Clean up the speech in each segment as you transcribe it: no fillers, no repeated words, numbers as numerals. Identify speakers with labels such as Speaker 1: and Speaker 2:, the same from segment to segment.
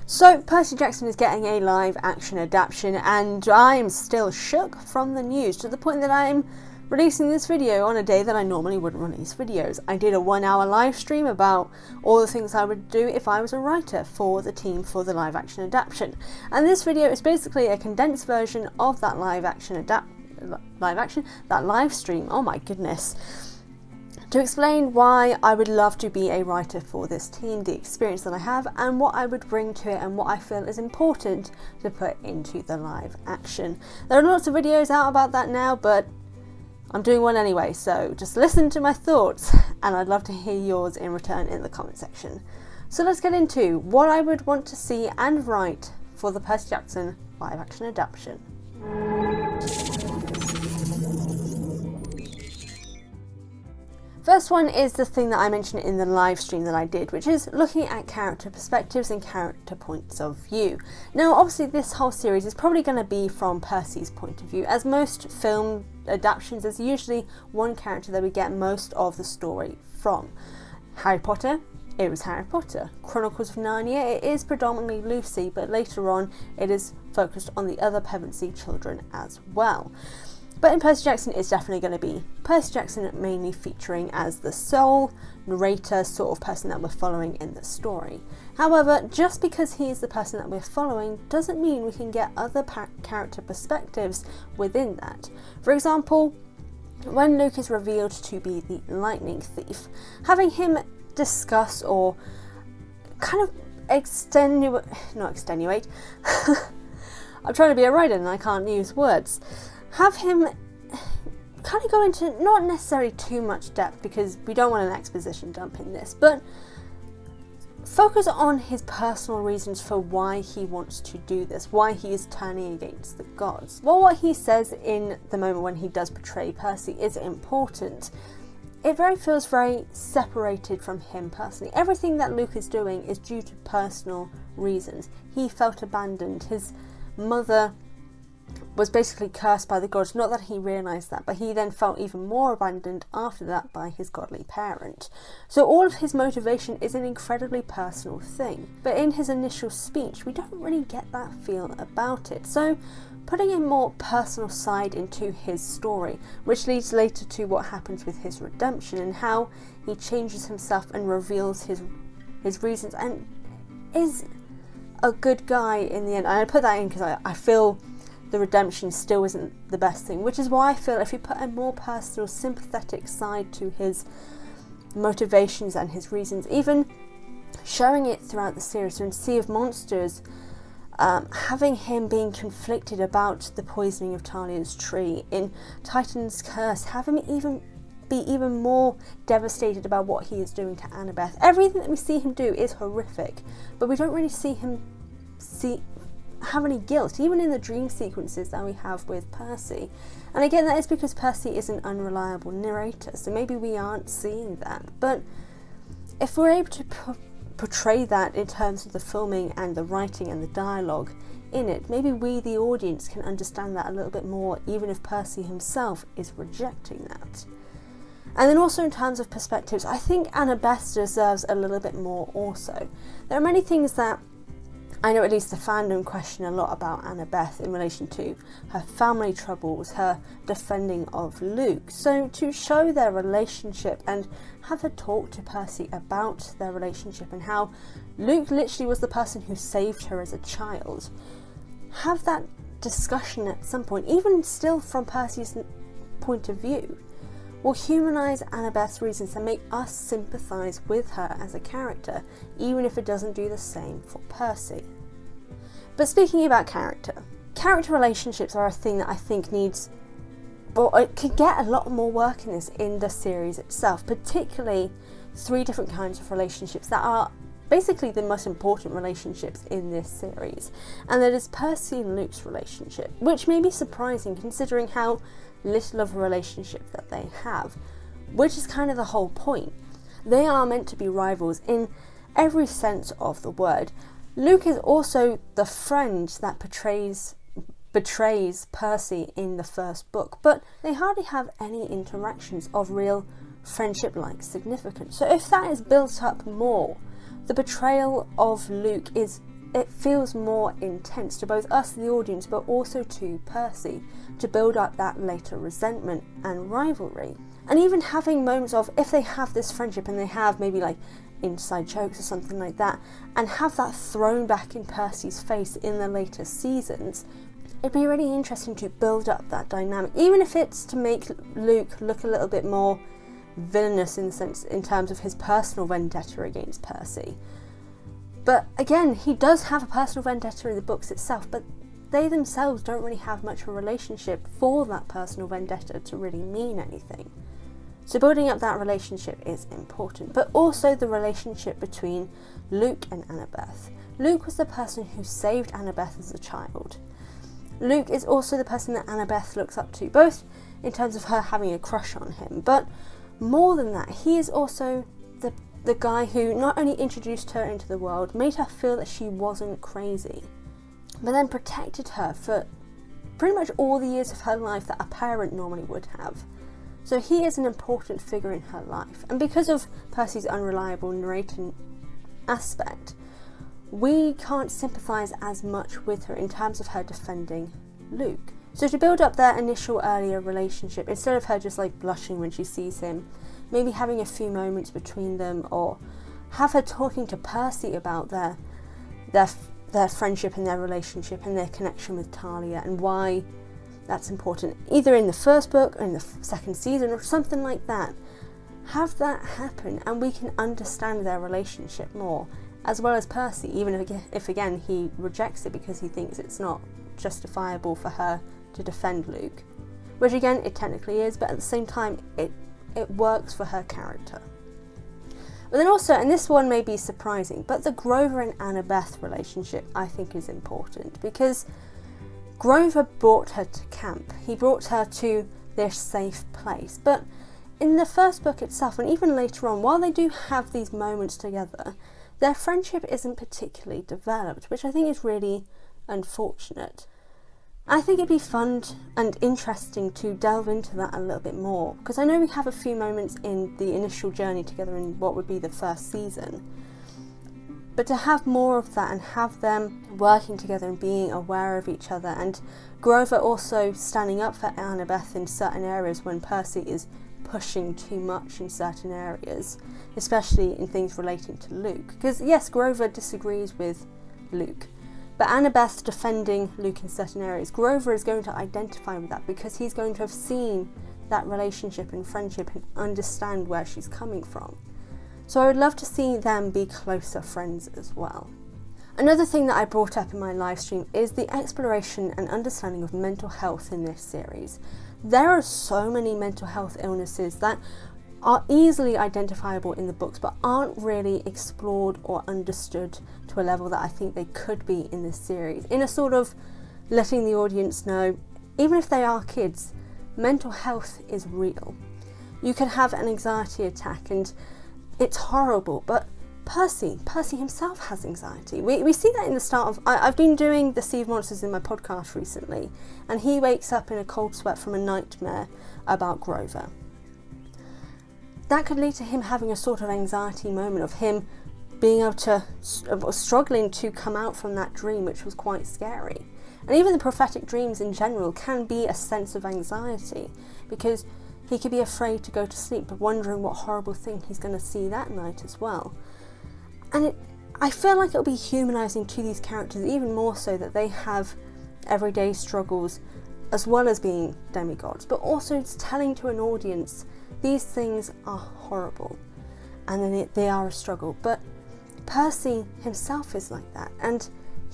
Speaker 1: So Percy Jackson is getting a live action adaptation, and I'm still shook from the news to the point that I'm releasing this video on a day that I normally wouldn't release videos. I did a 1-hour live stream about all the things I would do if I was a writer for the team for the live action adaptation, and this video is basically a condensed version of that live stream. Oh my goodness. To explain why I would love to be a writer for this team, the experience that I have, and what I would bring to it, and what I feel is important to put into the live action. There are lots of videos out about that now, but I'm doing one anyway, so just listen to my thoughts, and I'd love to hear yours in return in the comment section. So let's get into what I would want to see and write for the Percy Jackson live action adaptation. First one is the thing that I mentioned in the live stream that I did, which is looking at character perspectives and character points of view. Now obviously this whole series is probably going to be from Percy's point of view. As most film adaptations, there's usually one character that we get most of the story from. Harry Potter, it was Harry Potter. Chronicles of Narnia, it is predominantly Lucy, but later on it is focused on the other Pevensey children as well. But in Percy Jackson, it's definitely going to be Percy Jackson mainly featuring as the sole narrator sort of person that we're following in the story. However, just because he is the person that we're following doesn't mean we can get other character perspectives within that. For example, when Luke is revealed to be the lightning thief, having him discuss or kind of not extenuate, I'm trying to be a writer and I can't use words. Have him kind of go into not necessarily too much depth because we don't want an exposition dump in this, but focus on his personal reasons for why he wants to do this, why he is turning against the gods. Well, what he says in the moment when he does betray Percy is important. It feels very separated from him personally. Everything that Luke is doing is due to personal reasons. He felt abandoned. His mother was basically cursed by the gods, not that he realised that, but he then felt even more abandoned after that by his godly parent. So all of his motivation is an incredibly personal thing, but in his initial speech we don't really get that feel about it. So putting a more personal side into his story, which leads later to what happens with his redemption and how he changes himself and reveals his reasons and is a good guy in the end. And I put that in because I feel the redemption still isn't the best thing, which is why I feel if you put a more personal, sympathetic side to his motivations and his reasons, even showing it throughout the series. So in Sea of Monsters, having him being conflicted about the poisoning of Talia's tree. In Titan's Curse, have him be even more devastated about what he is doing to Annabeth. Everything that we see him do is horrific, but we don't really see him have any guilt, even in the dream sequences that we have with Percy. And again, that is because Percy is an unreliable narrator, so maybe we aren't seeing that. But if we're able to portray that in terms of the filming and the writing and the dialogue in it, maybe we, the audience, can understand that a little bit more, even if Percy himself is rejecting that. And then also in terms of perspectives, I think Annabeth deserves a little bit more also. There are many things that I know at least the fandom question a lot about Annabeth in relation to her family troubles, her defending of Luke. So to show their relationship and have her talk to Percy about their relationship and how Luke literally was the person who saved her as a child, have that discussion at some point, even still from Percy's point of view, will humanise Annabeth's reasons and make us sympathise with her as a character, even if it doesn't do the same for Percy. But speaking about character relationships are a thing that I think needs, well, it could get a lot more work in this in the series itself, particularly 3 different kinds of relationships that are basically the most important relationships in this series. And that is Percy and Luke's relationship, which may be surprising considering how little of a relationship that they have, which is kind of the whole point. They are meant to be rivals in every sense of the word. Luke is also the friend that betrays Percy in the first book, but they hardly have any interactions of real friendship-like significance. So if that is built up more, the betrayal of Luke is it feels more intense to both us, the audience, but also to Percy, to build up that later resentment and rivalry. And even having moments of, if they have this friendship and they have maybe like inside jokes or something like that, and have that thrown back in Percy's face in the later seasons, it'd be really interesting to build up that dynamic, even if it's to make Luke look a little bit more villainous in terms of his personal vendetta against Percy. But again, he does have a personal vendetta in the books itself, but they themselves don't really have much of a relationship for that personal vendetta to really mean anything. So building up that relationship is important, but also the relationship between Luke and Annabeth. Luke was the person who saved Annabeth as a child. Luke is also the person that Annabeth looks up to, both in terms of her having a crush on him, but more than that, he is also the guy who not only introduced her into the world, made her feel that she wasn't crazy, but then protected her for pretty much all the years of her life that a parent normally would have. So he is an important figure in her life, and because of Percy's unreliable narrating aspect, we can't sympathise as much with her in terms of her defending Luke. So to build up their initial earlier relationship, instead of her just like blushing when she sees him, maybe having a few moments between them, or have her talking to Percy about their friendship and their relationship and their connection with Talia and why that's important, either in the first book or in the second season or something like that. Have that happen and we can understand their relationship more, as well as Percy, even if again he rejects it because he thinks it's not justifiable for her to defend Luke, which again it technically is, but at the same time it works for her character. But then also, and this one may be surprising, but the Grover and Annabeth relationship I think is important, because Grover brought her to camp. He brought her to this safe place. But in the first book itself, and even later on, while they do have these moments together, their friendship isn't particularly developed, which I think is really unfortunate. I think it'd be fun and interesting to delve into that a little bit more, because I know we have a few moments in the initial journey together in what would be the first season, but to have more of that and have them working together and being aware of each other, and Grover also standing up for Annabeth in certain areas when Percy is pushing too much in certain areas, especially in things relating to Luke, because yes, Grover disagrees with Luke, but Annabeth defending Luke in certain areas, Grover is going to identify with that because he's going to have seen that relationship and friendship and understand where she's coming from. So I would love to see them be closer friends as well. Another thing that I brought up in my live stream is the exploration and understanding of mental health in this series. There are so many mental health illnesses that are easily identifiable in the books but aren't really explored or understood to a level that I think they could be in this series, in a sort of letting the audience know, even if they are kids, mental health is real. You can have an anxiety attack and it's horrible, but Percy himself has anxiety. We see that in the start of... I've been doing the Sea of Monsters in my podcast recently, and he wakes up in a cold sweat from a nightmare about Grover. That could lead to him having a sort of anxiety moment of him being able to... struggling to come out from that dream, which was quite scary. And even the prophetic dreams in general can be a sense of anxiety, because he could be afraid to go to sleep, but wondering what horrible thing he's going to see that night as well. And I feel like it'll be humanising to these characters, even more so that they have everyday struggles as well as being demigods, but also it's telling to an audience these things are horrible and then they are a struggle. But Percy himself is like that, and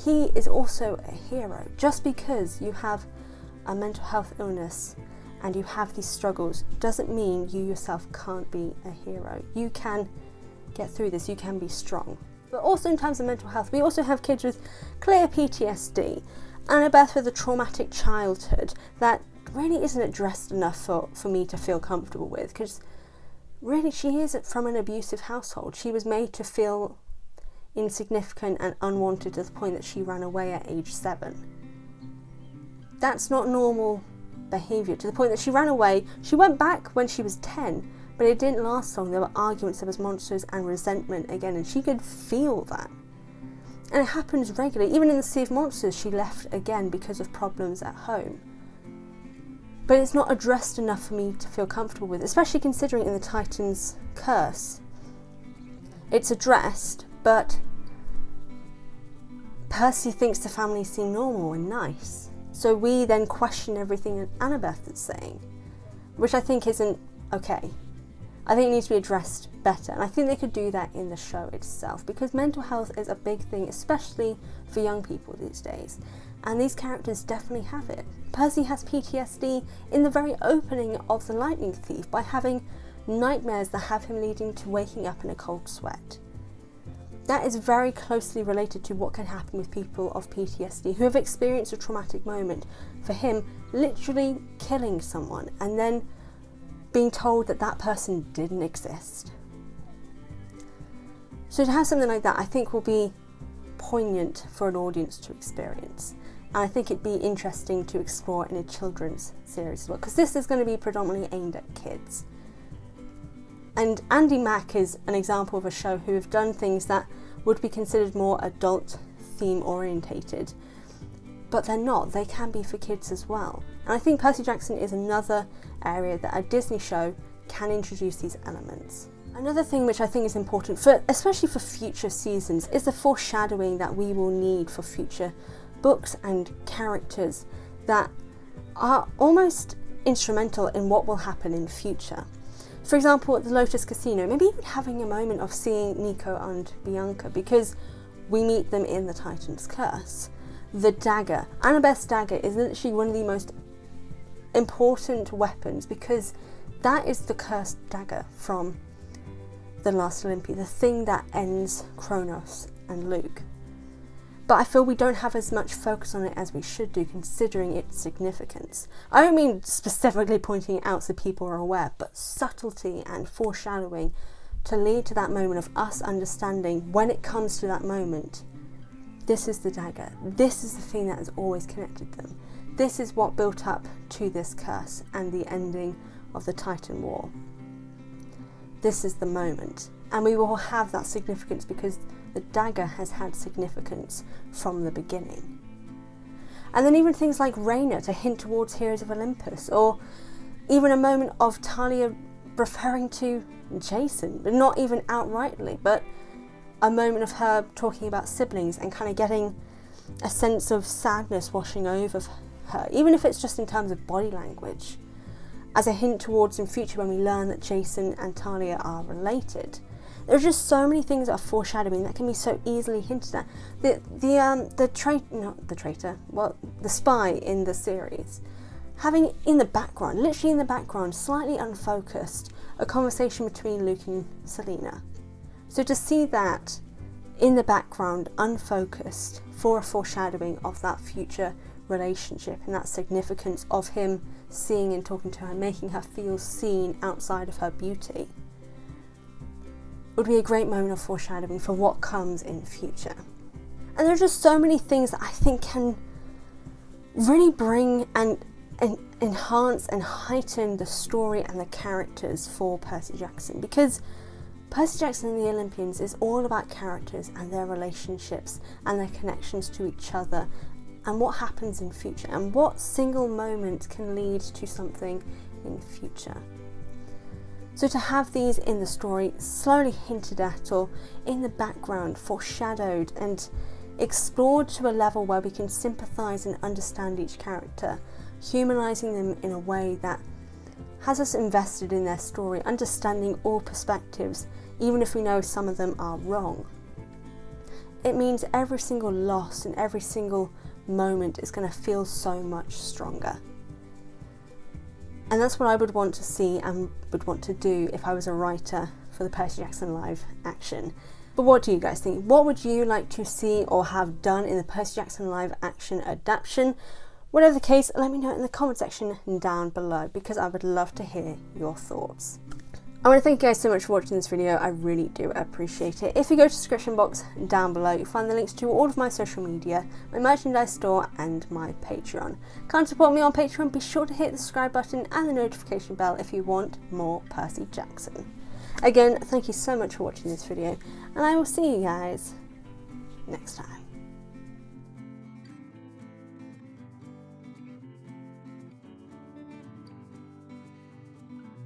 Speaker 1: he is also a hero. Just because you have a mental health illness and you have these struggles doesn't mean you yourself can't be a hero. You can get through this, you can be strong. But also in terms of mental health, we also have kids with clear PTSD, Annabeth with a traumatic childhood that really isn't addressed enough for me to feel comfortable with, because really she is from an abusive household. She was made to feel insignificant and unwanted to the point that she ran away at age 7. That's not normal behaviour, to the point that she ran away. She went back when she was 10, but it didn't last long. There were arguments, there was monsters and resentment again, and she could feel that. And it happens regularly. Even in the Sea of Monsters, she left again because of problems at home. But it's not addressed enough for me to feel comfortable with, especially considering in the Titan's curse. It's addressed, but Percy thinks the family seem normal and nice. So we then question everything Annabeth is saying, which I think isn't okay. I think it needs to be addressed better, and I think they could do that in the show itself, because mental health is a big thing, especially for young people these days, and these characters definitely have it. Percy has PTSD in the very opening of The Lightning Thief by having nightmares that have him leading to waking up in a cold sweat. That is very closely related to what can happen with people of PTSD who have experienced a traumatic moment. For him, literally killing someone and then being told that that person didn't exist. So to have something like that, I think will be poignant for an audience to experience. And I think it'd be interesting to explore in a children's series as well, because this is going to be predominantly aimed at kids. And Andy Mack is an example of a show who have done things that would be considered more adult theme orientated, but they're not. They can be for kids as well. And I think Percy Jackson is another area that a Disney show can introduce these elements. Another thing which I think is important, especially for future seasons, is the foreshadowing that we will need for future books and characters that are almost instrumental in what will happen in the future. For example, at the Lotus Casino, maybe even having a moment of seeing Nico and Bianca, because we meet them in the Titan's Curse. The dagger, Annabeth's dagger, is literally one of the most important weapons, because that is the cursed dagger from The Last Olympia, the thing that ends Kronos and Luke. But I feel we don't have as much focus on it as we should do, considering its significance. I don't mean specifically pointing it out so people are aware, but subtlety and foreshadowing to lead to that moment of us understanding when it comes to that moment, this is the dagger, this is the thing that has always connected them. This is what built up to this curse and the ending of the Titan War. This is the moment, and we will have that significance because the dagger has had significance from the beginning. And then even things like Rhaena to hint towards Heroes of Olympus, or even a moment of Talia referring to Jason, but not even outrightly, but a moment of her talking about siblings and kind of getting a sense of sadness washing over her, even if it's just in terms of body language, as a hint towards in future when we learn that Jason and Talia are related. There are just so many things that are foreshadowing that can be so easily hinted at. The spy in the series, having in the background, literally in the background, slightly unfocused, a conversation between Luke and Selena. So to see that in the background, unfocused, for a foreshadowing of that future relationship and that significance of him seeing and talking to her, making her feel seen outside of her beauty, would be a great moment of foreshadowing for what comes in future. And there are just so many things that I think can really bring and enhance and heighten the story and the characters for Percy Jackson, because Percy Jackson and the Olympians is all about characters and their relationships and their connections to each other and what happens in future and what single moment can lead to something in future. So to have these in the story slowly hinted at or in the background, foreshadowed and explored to a level where we can sympathise and understand each character, humanising them in a way that has us invested in their story, understanding all perspectives, even if we know some of them are wrong. It means every single loss and every single moment is going to feel so much stronger. And that's what I would want to see and would want to do if I was a writer for the Percy Jackson live action. But what do you guys think? What would you like to see or have done in the Percy Jackson live action adaptation? Whatever the case, let me know in the comment section down below, because I would love to hear your thoughts. I want to thank you guys so much for watching this video. I really do appreciate it. If you go to the description box down below, you'll find the links to all of my social media, my merchandise store and my Patreon. Can't support me on Patreon? Be sure to hit the subscribe button and the notification bell if you want more Percy Jackson. Again, thank you so much for watching this video, and I will see you guys next time.